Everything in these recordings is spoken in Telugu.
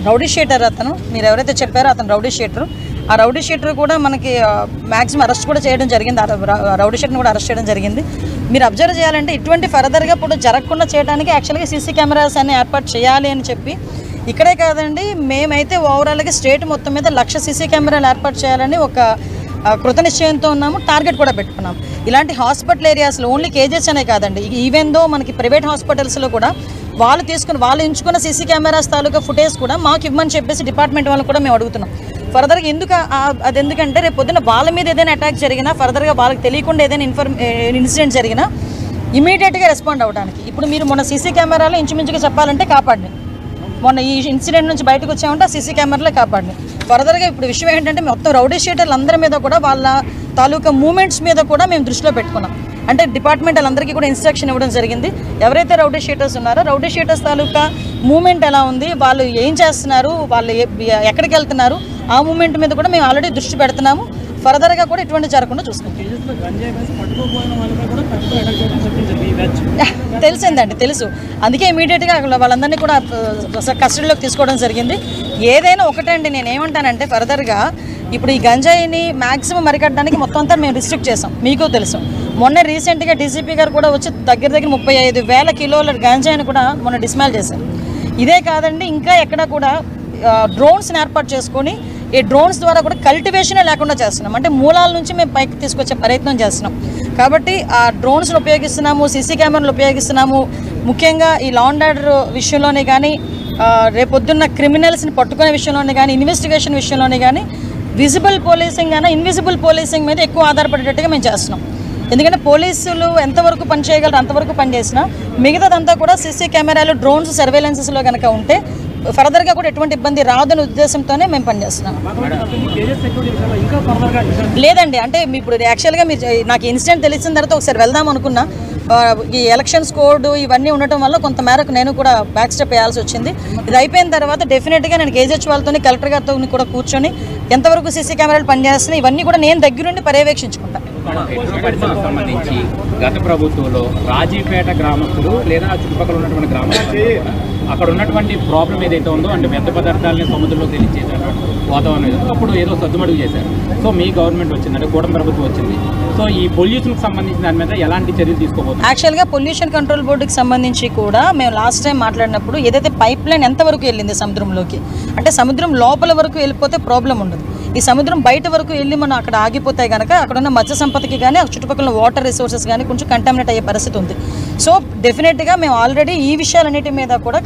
రౌడీ షీటర్ అతను, మీరు ఎవరైతే చెప్పారో అతను రౌడీ షీటర్. ఆ రౌడీ షీటర్ కూడా మనకి మ్యాక్సిమం అరెస్ట్ కూడా చేయడం జరిగింది, రౌడీ షీటర్ని కూడా అరెస్ట్ చేయడం జరిగింది. మీరు అబ్జర్వ్ చేయాలంటే ఇటువంటి ఫర్దర్గా ఇప్పుడు జరగకుండా చేయడానికి యాక్చువల్గా సీసీ కెమెరాస్ అన్ని ఏర్పాటు చేయాలి అని చెప్పి ఇక్కడే కాదండి, మేమైతే ఓవరాల్గా స్టేట్ మొత్తం మీద 1,00,000 సీసీ కెమెరాలు ఏర్పాటు చేయాలని ఒక కృత నిశ్చయంతో ఉన్నాము. టార్గెట్ కూడా పెట్టుకున్నాం. ఇలాంటి హాస్పిటల్ ఏరియాస్లో ఓన్లీ కేజెస్ అనే కాదండి, ఈవెన్ దో మనకి ప్రైవేట్ హాస్పిటల్స్లో కూడా వాళ్ళు ఎంచుకున్న సీసీ కెమెరాస్ తాలూకా ఫుటేజ్ కూడా మాకు ఇవ్వమని చెప్పేసి డిపార్ట్మెంట్ వాళ్ళని కూడా మేము అడుగుతున్నాం. ఫర్దర్గా ఎందుకంటే రేపు పొద్దున్న వాళ్ళ మీద ఏదైనా అటాక్ జరిగినా, ఫర్దర్గా వాళ్ళకి తెలియకుండా ఏదైనా ఇన్సిడెంట్ జరిగినా ఇమీడియట్గా రెస్పాండ్ అవ్వడానికి. ఇప్పుడు మీరు మొన్న సీసీ కెమెరాలో ఇంచుమించుగా చెప్పాలంటే కాపాడిని, మొన్న ఈ ఇన్సిడెంట్ నుంచి బయటకు వచ్చామంటే సీసీ కెమెరాలే కాపాడిని. ఫర్దర్గా ఇప్పుడు విషయం ఏంటంటే మొత్తం రౌడీ షీటర్లు అందరి మీద కూడా వాళ్ళ తాలూకా మూమెంట్స్ మీద కూడా మేము దృష్టిలో పెట్టుకున్నాం. అంటే డిపార్ట్మెంట్ వాళ్ళందరికీ కూడా ఇన్స్ట్రక్షన్ ఇవ్వడం జరిగింది. ఎవరైతే రౌడీ షీటర్స్ ఉన్నారో రౌడీ షీటర్స్ తాలూకా మూమెంట్ ఎలా ఉంది, వాళ్ళు ఏం చేస్తున్నారు, వాళ్ళు ఎక్కడికి వెళ్తున్నారు, ఆ మూమెంట్ మీద కూడా మేము ఆల్రెడీ దృష్టి పెడుతున్నాము. ఫర్దర్గా కూడా ఇటువంటి జరగకుండా చూసుకుంటాం. తెలిసిందండి, తెలుసు. అందుకే ఇమీడియట్గా వాళ్ళందరినీ కూడా కస్టడీలోకి తీసుకోవడం జరిగింది. ఏదైనా ఒకటండి, నేను ఏమంటానంటే ఫర్దర్గా ఇప్పుడు ఈ గంజాయిని మ్యాక్సిమం అరికట్టడానికి మొత్తం అంతా మేము రిస్ట్రిక్ట్ చేసాం. మీకు తెలుసు, మొన్న రీసెంట్గా డీసీపీ గారు కూడా వచ్చి దగ్గర 35,000 కిలోల గంజాయిని కూడా మొన్న డిస్మాల్ చేశారు. ఇదే కాదండి, ఇంకా ఎక్కడ కూడా డ్రోన్స్ని ఏర్పాటు చేసుకొని ఈ డ్రోన్స్ ద్వారా కూడా కల్టివేషనే లేకుండా చేస్తున్నాం. అంటే మూలాల నుంచి మేము పైకి తీసుకొచ్చే ప్రయత్నం చేస్తున్నాం. కాబట్టి ఆ డ్రోన్స్ని ఉపయోగిస్తున్నాము, సీసీ కెమెరాలు ఉపయోగిస్తున్నాము. ముఖ్యంగా ఈ లా అండ్ ఆర్డర్ విషయంలోనే కానీ, రేపొద్దున్న క్రిమినల్స్ని పట్టుకునే విషయంలోనే కానీ, ఇన్వెస్టిగేషన్ విషయంలోనే కానీ విజిబుల్ పోలీసింగ్ అయినా ఇన్విజిబుల్ పోలీసింగ్ మీద ఎక్కువ ఆధారపడేటట్టుగా మేము చేస్తున్నాం. ఎందుకంటే పోలీసులు ఎంతవరకు పని చేయగలరు అంతవరకు పనిచేసినా మిగతాదంతా కూడా సీసీ కెమెరాలు, డ్రోన్స్, సర్వేలెన్సెస్లో కనుక ఉంటే ఫర్దర్గా కూడా ఎటువంటి ఇబ్బంది రాదనే ఉద్దేశంతోనే మేము పనిచేస్తున్నాం. లేదండి, అంటే ఇప్పుడు యాక్చువల్గా మీరు నాకు ఇన్సిడెంట్ తెలిసిన తర్వాత ఒకసారి వెళ్దాం అనుకున్నా. ఈ ఎలక్షన్స్ కోడ్ ఇవన్నీ ఉండటం వల్ల కొంత మేరకు నేను కూడా బ్యాక్ స్టెప్ వేయాల్సి వచ్చింది. ఇది అయిపోయిన తర్వాత డెఫినెట్గా నేను కేజీహెచ్ వాళ్ళతో, కలెక్టర్ గారితో కూడా కూర్చొని ఎంతవరకు సీసీ కెమెరాలు పనిచేస్తున్నాయి ఇవన్నీ కూడా నేను దగ్గరుండి పర్యవేక్షించుకుంటాను. సంబంధించి గత ప్రభుత్వంలో రాజీపేట గ్రామస్తులు లేదా చుట్టుపక్కల ఉన్నటువంటి గ్రామాలు అక్కడ ఉన్నటువంటి ప్రాబ్లం ఏదైతే ఉందో, అంటే వ్యర్థ పదార్థాలని సముద్రంలో తెలియజేశారు వాతావరణం, అప్పుడు ఏదో సద్దుమడుగు చేశారు. సో మీ గవర్నమెంట్ వచ్చింది, అంటే కూటమి ప్రభుత్వం వచ్చింది. సో ఈ పొల్యూషన్కి సంబంధించిన దాని మీద ఎలాంటి చర్యలు తీసుకోబోతుంది? యాక్చువల్గా పొల్యూషన్ కంట్రోల్ బోర్డుకి సంబంధించి కూడా మేము లాస్ట్ టైం మాట్లాడినప్పుడు ఏదైతే పైప్ లైన్ ఎంతవరకు వెళ్ళింది సముద్రంలోకి, అంటే సముద్రం లోపల వరకు వెళ్ళిపోతే ప్రాబ్లం ఉండదు. ఈ సముద్రం బయట వరకు వెళ్ళి మనం అక్కడ ఆగిపోతే కనుక అక్కడ ఉన్న మత్స్య సంపదకి కానీ చుట్టుపక్కల వాటర్ రిసోర్సెస్ కానీ కొంచెం కంటామినేట్ అయ్యే పరిస్థితి ఉంది. సో డెఫినెట్గా మేము ఆల్రెడీ ఈ విషయాలన్నిటి మీద కూడా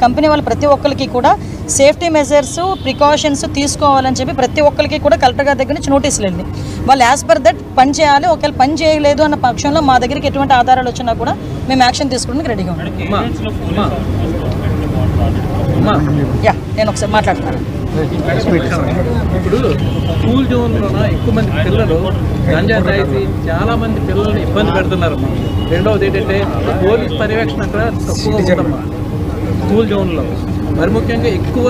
కంపెనీ వాళ్ళు ప్రతి ఒక్కరికి కూడా సేఫ్టీ మెజర్స్, ప్రికాషన్స్ తీసుకోవాలని చెప్పి ప్రతి ఒక్కరికి కూడా కలెక్టర్ గారి దగ్గర నుంచి నోటీసులు వెళ్ళి వాళ్ళు యాజ్ పర్ దట్ పని చేయాలి. ఒకవేళ పని చేయలేదు అన్న పక్షంలో మా దగ్గరికి ఎటువంటి ఆధారాలు వచ్చినా కూడా మేము యాక్షన్ తీసుకోవడానికి రెడీగా ఉన్నాం. నేను ఒకసారి మాట్లాడతాను. ఇప్పుడు స్కూల్ జోన్లోన ఎక్కువ మంది పిల్లలు గంజా తాగి చాలా మంది పిల్లల్ని ఇబ్బంది పెడుతున్నారు. రెండవది ఏంటంటే పోలీస్ పర్యవేక్షణ అక్కడ తక్కువగా ఉందమ్మా స్కూల్ జోన్లో. మరి ముఖ్యంగా ఎక్కువ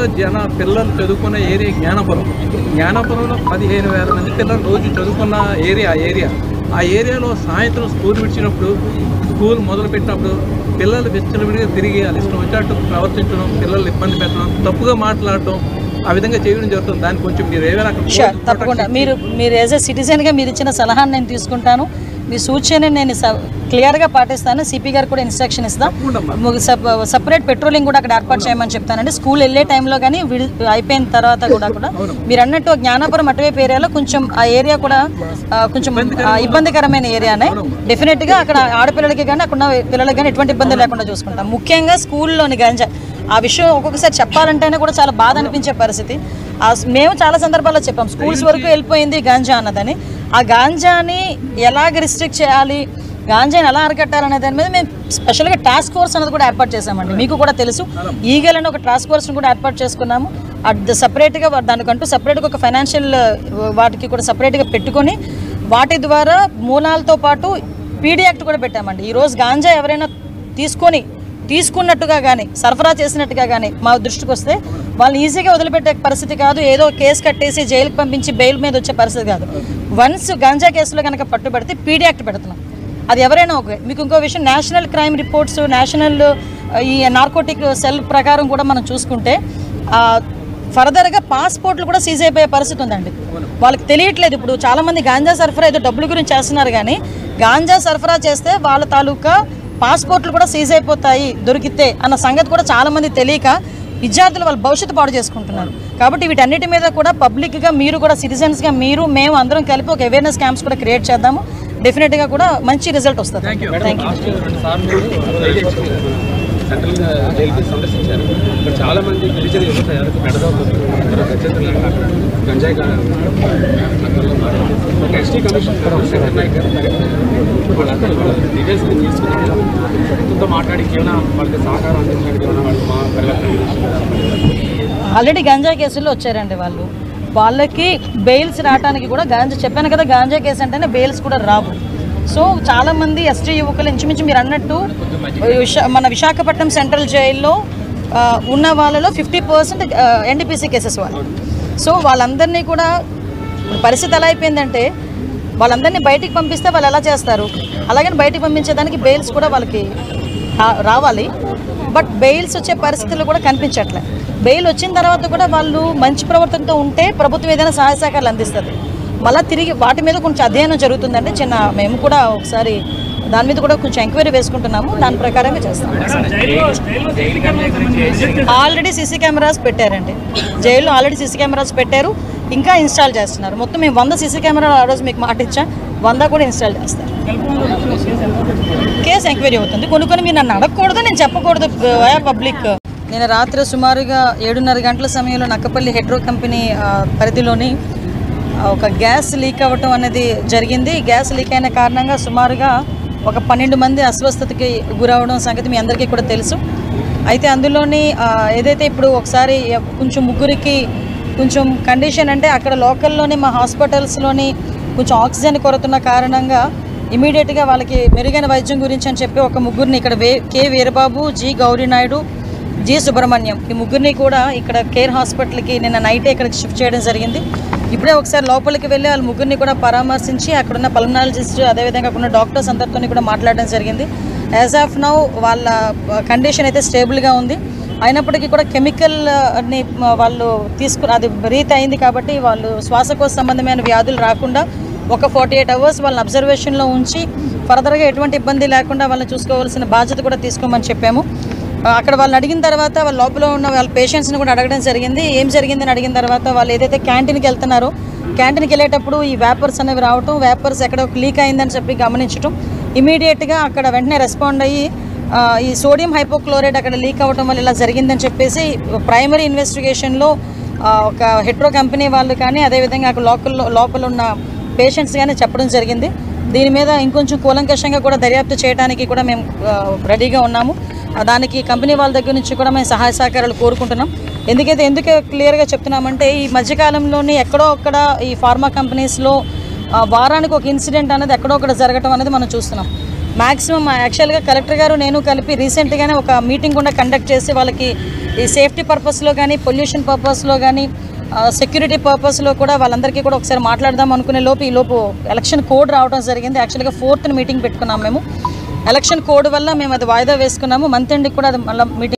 పిల్లలు చదువుకున్న ఏరియా జ్ఞానాపురంలో 15,000 మంది పిల్లలు రోజు చదువుకున్న ఏరియా. ఆ ఏరియాలో సాయంత్రం స్కూల్ విడిచినప్పుడు, స్కూల్ మొదలుపెట్టినప్పుడు పిల్లలు విచ్చలవిడిగా తిరిగి వాళ్ళు ఇష్టం వచ్చినట్టు ప్రవర్తించడం, పిల్లలు ఇబ్బంది పెట్టడం, తప్పుగా మాట్లాడటం, ఆ విధంగా చేయడం జరుగుతుంది. దానికి కొంచెం మీరు ఏమైనా తప్పకుండా మీరు యాజ్ ఎ సిటిజన్గా మీరు ఇచ్చిన సలహాను నేను తీసుకుంటాను. మీ సూచనని నేను క్లియర్గా పాటిస్తాను. సిపి గారు కూడా ఇన్స్ట్రక్షన్ ఇస్తాం. సపరేట్ పెట్రోలింగ్ కూడా అక్కడ ఏర్పాటు చేయమని చెప్తానండి. స్కూల్ వెళ్ళే టైంలో కానీ అయిపోయిన తర్వాత కూడా మీరు అన్నట్టు జ్ఞానాపురం అటువైపు ఏరియాలో కొంచెం ఆ ఏరియా కూడా కొంచెం ఇబ్బందికరమైన ఏరియానే. డెఫినెట్గా అక్కడ ఆడపిల్లలకి కానీ అక్కడ పిల్లలకి కానీ ఎటువంటి ఇబ్బంది లేకుండా చూసుకుంటాం. ముఖ్యంగా స్కూల్లోని గంజా ఆ విషయం ఒక్కొక్కసారి చెప్పాలంటేనే కూడా చాలా బాధ అనిపించే పరిస్థితి. మేము చాలా సందర్భాల్లో చెప్పాం స్కూల్స్ వరకు వెళ్ళిపోయింది గాంజా అన్నదని. ఆ గాంజాని ఎలాగ రిస్ట్రిక్ట్ చేయాలి, గాంజాని ఎలా అరికట్టాలనే దాని మీద మేము స్పెషల్గా టాస్క్ ఫోర్స్ అనేది కూడా ఏర్పాటు చేసామండి. మీకు కూడా తెలుసు, ఈగల్ అని ఒక టాస్క్ ఫోర్స్ని కూడా ఏర్పాటు చేసుకున్నాము. సపరేట్గా దానికంటూ సపరేట్గా ఒక ఫైనాన్షియల్ వాటికి కూడా సపరేట్గా పెట్టుకొని వాటి ద్వారా మూలాలతో పాటు పీడీ యాక్ట్ కూడా పెట్టామండి. ఈరోజు గాంజా ఎవరైనా తీసుకున్నట్టుగా కానీ సరఫరా చేసినట్టుగా కానీ మా దృష్టికి వస్తే వాళ్ళు ఈజీగా వదిలిపెట్టే పరిస్థితి కాదు. ఏదో కేసు కట్టేసి జైలుకి పంపించి బెయిల్ మీద వచ్చే పరిస్థితి కాదు. వన్స్ గంజా కేసులో కనుక పట్టుబడితే పీడీ యాక్ట్ పెడుతున్నాం. అది ఎవరైనా ఓకే. మీకు ఇంకో విషయం, నేషనల్ క్రైమ్ రిపోర్ట్స్, నేషనల్ ఈ నార్కోటిక్ సెల్ ప్రకారం కూడా మనం చూసుకుంటే ఫర్దర్గా పాస్పోర్ట్లు కూడా సీజ్ అయిపోయే పరిస్థితి ఉందండి. వాళ్ళకి తెలియట్లేదు. ఇప్పుడు చాలామంది గాంజా సరఫరా ఏదో డబ్బుల గురించి చేస్తున్నారు, కానీ గాంజా సరఫరా చేస్తే వాళ్ళ తాలూకా పాస్పోర్ట్లు కూడా సీజ్ అయిపోతాయి దొరికితే అన్న సంగతి కూడా చాలామంది తెలియక విద్యార్థులు వాళ్ళ భవిష్యత్తు పాడు చేసుకుంటున్నారు. కాబట్టి వీటన్నిటి మీద కూడా పబ్లిక్గా మీరు కూడా సిటిజన్స్గా మేము అందరం కలిపి ఒక అవేర్నెస్ క్యాంప్స్ కూడా క్రియేట్ చేద్దాము. డెఫినెట్గా కూడా మంచి రిజల్ట్ వస్తుంది. Thank you. సెంట్రల్ జైలుకి సందర్శించారు. ఇక్కడ చాలామంది గిరిజన యువత గంజాయి ఒక ఎస్టీ కమిషన్ వాళ్ళంతా డీటెయిల్స్ తీసుకుని ప్రభుత్వంతో మాట్లాడి ఏమైనా వాళ్ళకి సహకారం అందించడానికి ఏమైనా వాళ్ళు మా ఆల్రెడీ గంజా కేసుల్లో వచ్చారండి వాళ్ళు. వాళ్ళకి బెయిల్స్ రావడానికి కూడా చెప్పాను కదా, గాంజా కేసు అంటేనే బెయిల్స్ కూడా రావు. సో చాలామంది ఎస్టీ యువకులు ఇంచుమించు మీరు అన్నట్టు మన విశాఖపట్నం సెంట్రల్ జైల్లో ఉన్న వాళ్ళలో 50% ఎన్డీపీసీ కేసెస్ వాళ్ళు. సో వాళ్ళందరినీ కూడా పరిస్థితి ఎలా అయిపోయిందంటే వాళ్ళందరినీ బయటికి పంపిస్తే వాళ్ళు ఎలా చేస్తారు, అలాగని బయటికి పంపించేదానికి బెయిల్స్ కూడా వాళ్ళకి రావాలి. బట్ బెయిల్స్ వచ్చే పరిస్థితులు కూడా కనిపించట్లే. బెయిల్ వచ్చిన తర్వాత కూడా వాళ్ళు మంచి ప్రవర్తనతో ఉంటే ప్రభుత్వం ఏదైనా సహాయ సహకారాలు అందిస్తుంది. మళ్ళీ తిరిగి వాటి మీద కొంచెం అధ్యయనం జరుగుతుందండి. మేము కూడా ఒకసారి దాని మీద కూడా కొంచెం ఎంక్వైరీ వేసుకుంటున్నాము. దాని ప్రకారంగా చేస్తాం. ఆల్రెడీ సీసీ కెమెరాస్ పెట్టారండి జైల్లో. ఆల్రెడీ సీసీ కెమెరాస్ పెట్టారు, ఇంకా ఇన్స్టాల్ చేస్తున్నారు. మొత్తం మేము 100 సీసీ కెమెరాలు ఆ రోజు మీకు మాట ఇచ్చాం, 100 కూడా ఇన్స్టాల్ చేస్తారు. కేసు ఎంక్వైరీ అవుతుంది. కొన్ని మీరు నన్ను అడగకూడదు, నేను చెప్పకూడదు పబ్లిక్. నేను రాత్రి సుమారుగా 7:30 గంటల సమయంలో నక్కపల్లి హెడ్రో కంపెనీ పరిధిలోని ఒక గ్యాస్ లీక్ అవ్వటం అనేది జరిగింది. గ్యాస్ లీక్ అయిన కారణంగా సుమారుగా ఒక 12 మంది అస్వస్థతకి గురవడం సంగతి మీ అందరికీ కూడా తెలుసు. అయితే అందులోని ఏదైతే ఇప్పుడు ఒకసారి కొంచెం ముగ్గురికి కొంచెం కండిషన్ అంటే అక్కడ లోకల్లోని మా హాస్పిటల్స్లోని కొంచెం ఆక్సిజన్ కొరతున్న కారణంగా ఇమీడియట్గా వాళ్ళకి మెరుగైన వైద్యం గురించి అని చెప్పి ఒక ముగ్గురిని ఇక్కడ K Veerababu, G Gauri Naidu, G Subrahmanyam ఈ ముగ్గురిని కూడా ఇక్కడ కేర్ హాస్పిటల్కి నిన్న నైటే ఇక్కడికి షిఫ్ట్ చేయడం జరిగింది. ఇప్పుడే ఒకసారి లోపలికి వెళ్ళి వాళ్ళ ముగ్గురిని కూడా పరామర్శించి అక్కడున్న పల్మనాలజిస్ట్ అదేవిధంగా అక్కడున్న డాక్టర్స్ అందరితో కూడా మాట్లాడడం జరిగింది. యాజ్ ఆఫ్ నౌ వాళ్ళ కండిషన్ అయితే స్టేబుల్గా ఉంది. అయినప్పటికీ కూడా కెమికల్ని వాళ్ళు అది బ్రీత్ అయింది కాబట్టి వాళ్ళు శ్వాసకోశ సంబంధమైన వ్యాధులు రాకుండా ఒక 48 అవర్స్ వాళ్ళని అబ్జర్వేషన్లో ఉంచి ఫర్దర్గా ఎటువంటి ఇబ్బంది లేకుండా వాళ్ళని చూసుకోవాల్సిన బాధ్యత కూడా తీసుకోమని చెప్పాము. అక్కడ వాళ్ళని అడిగిన తర్వాత వాళ్ళ లోపల ఉన్న వాళ్ళ పేషెంట్స్ని కూడా అడగడం జరిగింది. ఏం జరిగిందని అడిగిన తర్వాత వాళ్ళు ఏదైతే క్యాంటీన్కి వెళ్తున్నారో క్యాంటీన్కి వెళ్ళేటప్పుడు ఈ వేపర్స్ అనేవి రావటం, వేపర్స్ ఎక్కడ లీక్ అయిందని చెప్పి గమనించడం, ఇమీడియట్గా అక్కడ వెంటనే రెస్పాండ్ అయ్యి ఈ సోడియం హైపోక్లోరైడ్ అక్కడ లీక్ అవ్వడం వల్ల ఇలా జరిగిందని చెప్పేసి ప్రైమరీ ఇన్వెస్టిగేషన్లో ఒక హెట్రో కంపెనీ వాళ్ళు కానీ అదేవిధంగా అక్కడ లోపల ఉన్న పేషెంట్స్ కానీ చెప్పడం జరిగింది. దీని మీద ఇంకొంచెం కూలంకషంగా కూడా దర్యాప్తు చేయడానికి కూడా మేము రెడీగా ఉన్నాము. దానికి కంపెనీ వాళ్ళ దగ్గర నుంచి కూడా మేము సహాయ సహకారాలు కోరుకుంటున్నాం. ఎందుకు క్లియర్గా చెప్తున్నామంటే ఈ మధ్యకాలంలోని ఎక్కడో అక్కడ ఈ ఫార్మా కంపెనీస్లో వారానికి ఒక ఇన్సిడెంట్ అనేది ఎక్కడో ఒకటి జరగటం అనేది మనం చూస్తున్నాం. మ్యాక్సిమం యాక్చువల్గా కలెక్టర్ గారు నేను కలిపి రీసెంట్గానే ఒక మీటింగ్ కూడా కండక్ట్ చేసి వాళ్ళకి ఈ సేఫ్టీ పర్పస్లో కానీ పొల్యూషన్ పర్పస్లో కానీ సెక్యూరిటీ పర్పస్లో కూడా వాళ్ళందరికీ కూడా ఒకసారి మాట్లాడదాం అనుకునే లోపు ఎలక్షన్ కోడ్ రావడం జరిగింది. యాక్చువల్గా 4th మీటింగ్ పెట్టుకున్నాం మేము. ఎలక్షన్ కోడ్ వల్ల మేము అది వాయిదా వేసుకున్నాము. మంత్ ఎండ్కి కూడా అది మళ్ళీ మీటింగ్